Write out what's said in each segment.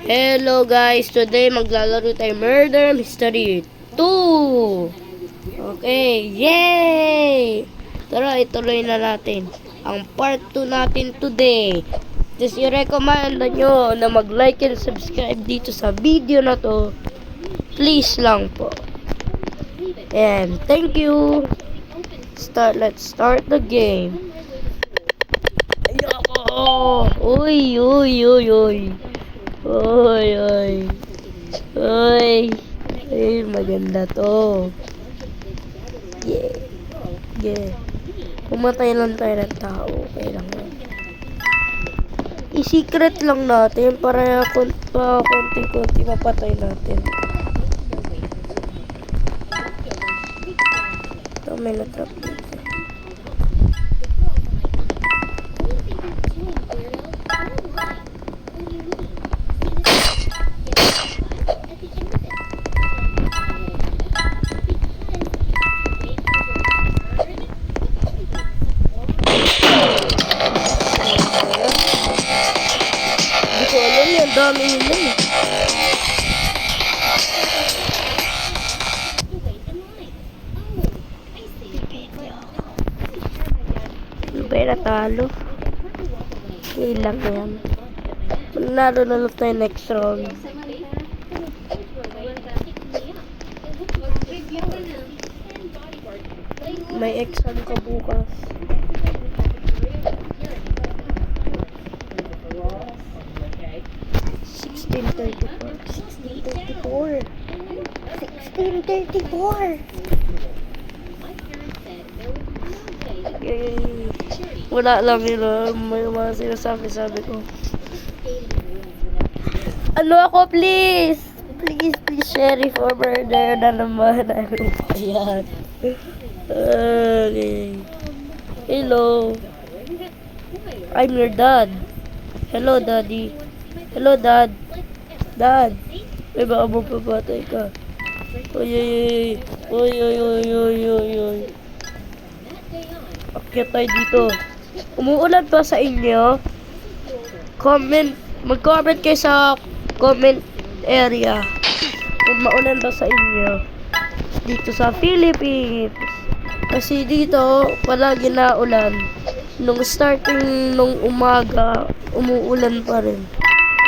Hello guys, today maglalaro tayo Murder Mystery 2. Okay, yay! Tara, ituloy na natin ang part 2 natin today. Just i-recommend nyo na mag-like and subscribe dito sa video na to. Please lang po. And thank you. Let's start the game. Ayoko! Uy. Oy. Ay, maganda to. Yeah. Pumatay lang tayo ng tao. Okay lang yan. I-secret lang natin para konti-konti mapatay natin. Ito, may natrap dito. Dami nila eh. Pero natalo. Okay lang yan. Manalo na lang tayo next round. May exam ka bukas. Yay. Wala lang yun. May mga sinasabi ko. Ano ako, please? Please, Sheriff or murder na naman. Ayan. Okay. Hello. I'm your dad. Hello, Daddy. Hello, Dad. Dad. May baka mo papatay ka. Oy. Akyat tayo dito. Umuulan pa sa inyo? Mag-comment kayo sa comment area kung maulan ba sa inyo dito sa Philippines. Kasi dito palagi na ulan. Nung starting nung umaga, umuulan pa rin.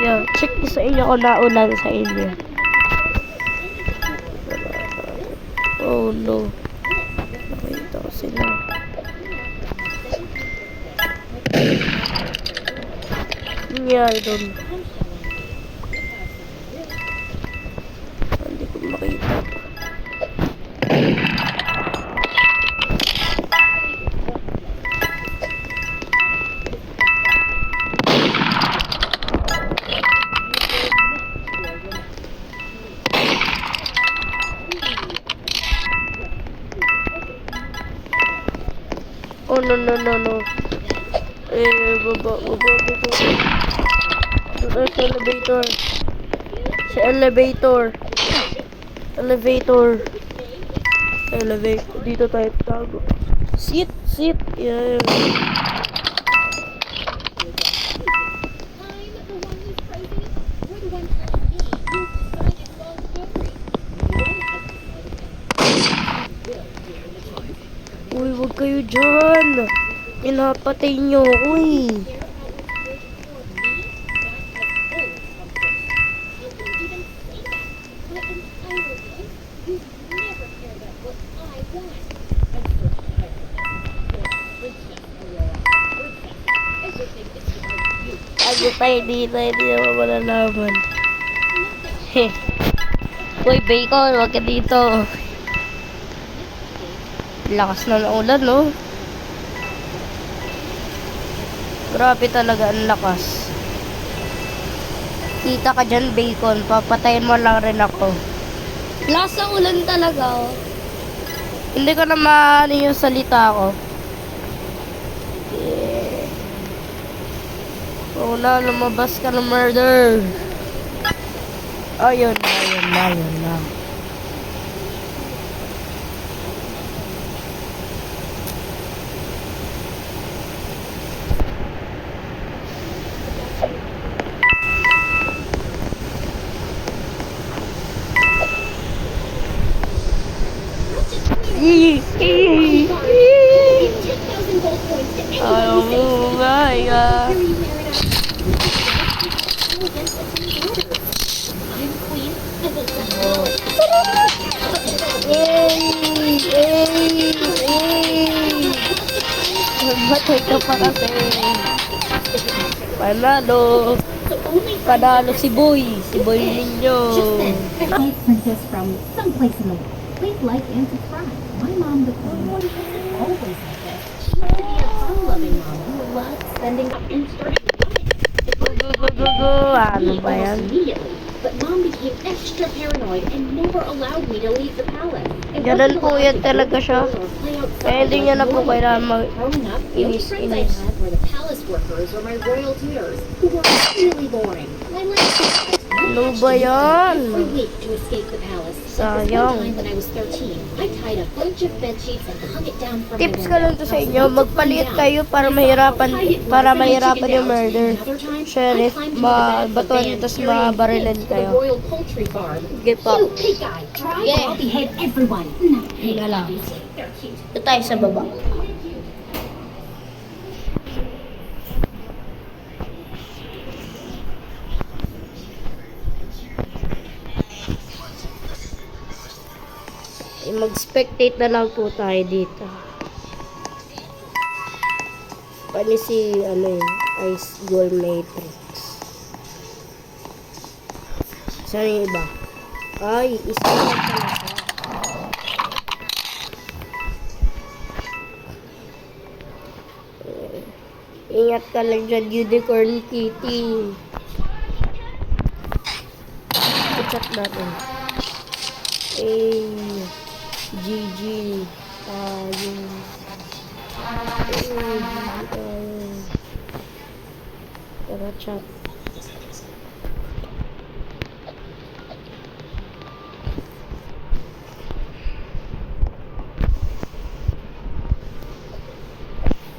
Kaya check ko sa inyo kung naulan sa inyo. Oh no. Nakita ko sila. Nangyari doon. Hindi ko makita. Oh no. Baba. Doon sa elevator. Dito tayo tago. Sit. Yeah. Uy, wag kayo dyan. Pinapatay nyo. Uy. Ano tayo dito, hindi naman malalaman. Uy, Bacon, wag ka dito. Lakas na ng ulan, no? Grabe talaga ang lakas. Kita ka dyan, Bacon. Papatayin mo lang rin ako. Lakas ng ulan talaga, oh. Hindi ko naman yung salita ko. Oh na, lumabas ka ng murder. Ayun na. Oh my God. Matay ka pa kasi. Panalo. Panalo si Boy. Si Boy ninyo. Hi, Princess from someplace in the world. Please like and subscribe. My mom, the queen, is always like this. She used to be a fun-loving mom who loved spending and starting Ano ba yan? immediately. But mom became extra paranoid and never allowed me to leave the palace. It Ganun wasn't po allowed yan to go talaga to siya. school or play outside Kaya hindi like niya na po normal kailangan kids. Growing up, the only friends I had were the palace workers or my royal tutors, who were really boring. I liked Ano ba yan? every week to escape the palace. Sayang. One time when I was 13, I tied a bunch of bed sheets and hung it down from Tips my ka lang to sa inyo, magpalit kayo para mahirapan yung murder. Sheriff, mabatuan tapos mabarilan kayo. Sige po. Yeah. I'll behead everyone. Hinga lang. Ito tayo sa baba. Mag-spectate na lang po tayo dito. Paano si, Ice Gold Matrix. Saan yung iba? Ay, isa lang pala siya. Ingat ka lang dyan, Unicorn Kitty. I-chat natin. GG tayo. GG tayo. Tara, chat.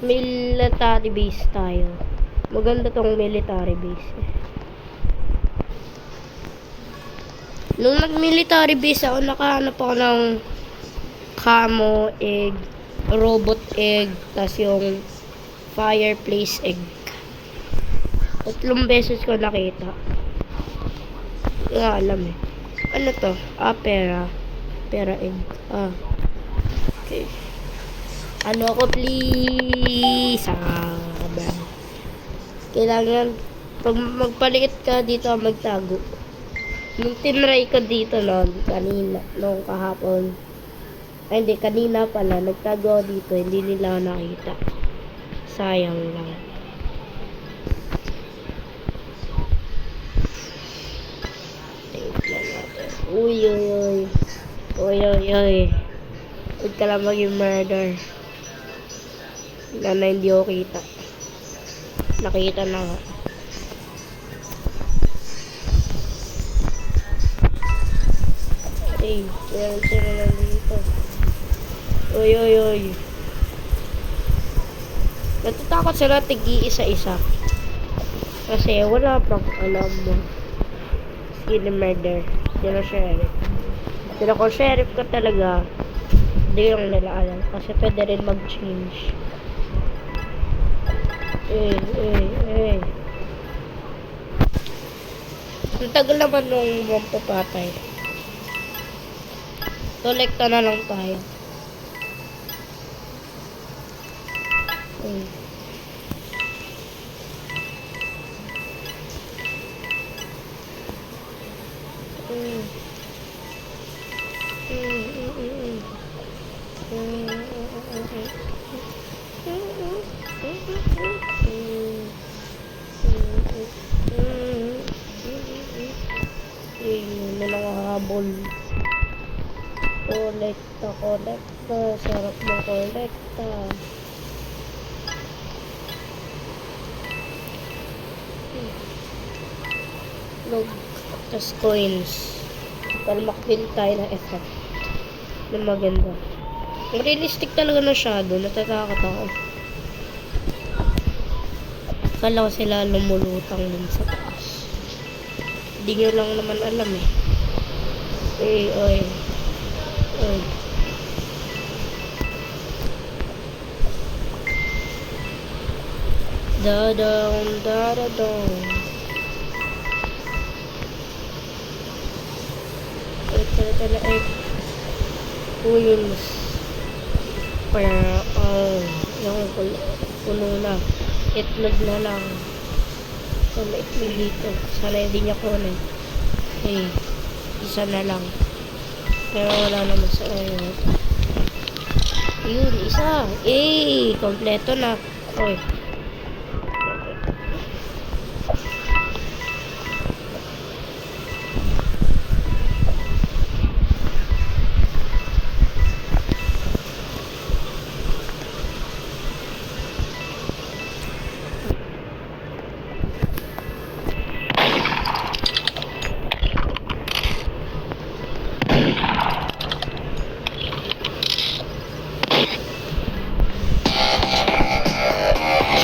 Military base tayo. Maganda tong military base. Nung nag-military base ako, nakahanap ako ng camo egg, robot egg, tas yung fireplace egg. 3 beses ko nakita. Hindi nga alam eh. Ano to? Pera. Pera egg. Okay. Ano ako please? Kailangan, pag magpaliit ka dito, magtago. Nung tinry ko dito nung kahapon, ay hindi, kanina pala, nagtago ako dito, hindi nila ako nakita. Sayang lang. Uy. Huwag ka lang maging murder. Na hindi ako kita. Nakita na nga. Meron sila lang dito. Uy. Natatakot sila tig-iisa-isa. Kasi wala pang alam mo. Sino murder. Sino sheriff. Pero kung sheriff ka talaga, hindi yung nila alam. Kasi pwede rin mag-change. Ang tagal naman nung magpapatay. Kolekta na lang tayo. May nangahabol. Kolekta. Sarap ng kolekta. Log. Tas coins. Para makapil tayo ng effect. Na maganda. Ang realistic talaga na shadow. Natatakot ako. Kala ko sila lumulutang dun sa taas. Hindi nyo lang naman alam eh. Oy. Da-dong, da-da-dong. Ito. Queens. Pero, yung puno na. Itlog na lang. So, may itlog dito. Sana hindi niya kunin. Okay. Isa na lang. Pero wala naman sa ayun. Yun, isa. Kompleto na. Okay.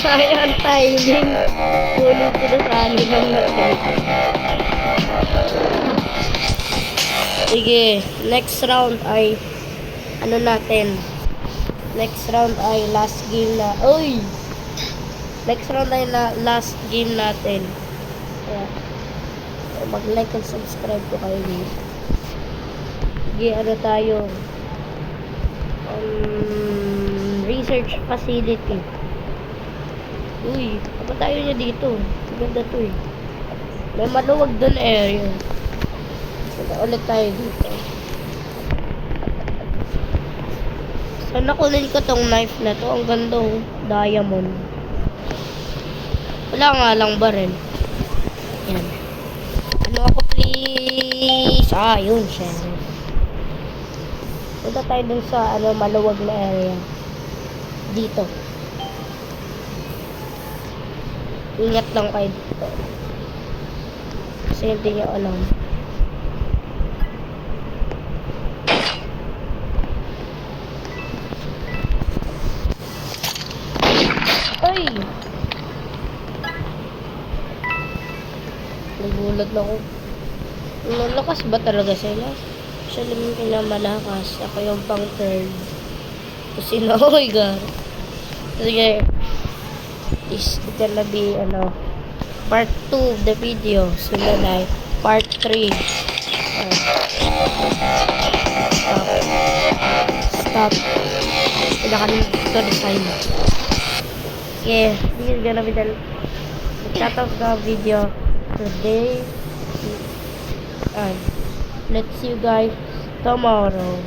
Sayang timing. Kunin ko na sali ng natin. Sige, next round ay ano natin? Next round ay last game na. Uy! Next round ay last game natin. Kaya, mag-like and subscribe ko kayo guys. Sige, ano tayo? Research facility. Uy, apa tayo niya dito? Ganda to eh. May maluwag doon area. Punta ulit tayo dito. Sana kunin ko tong knife na to. Ang ganda oh. Diamond. Wala nga lang baril. Yan. Ano ako please? Yun siya. Punta tayo dun sa maluwag na area. Dito. Ingat lang kayo dito. Kasi hindi nyo alam. Ay! Nagulat na ako. Malakas ba talaga sila? Siya lang yung pinakamalakas. Ako yung pang third. Kasi na, oh my god. Sige. Is gonna be part 2 of the video. Sunod ay part 3. Stop. Pinakalimutan ko design. Yeah, this is gonna be the cut of the video today. And let's see you guys tomorrow.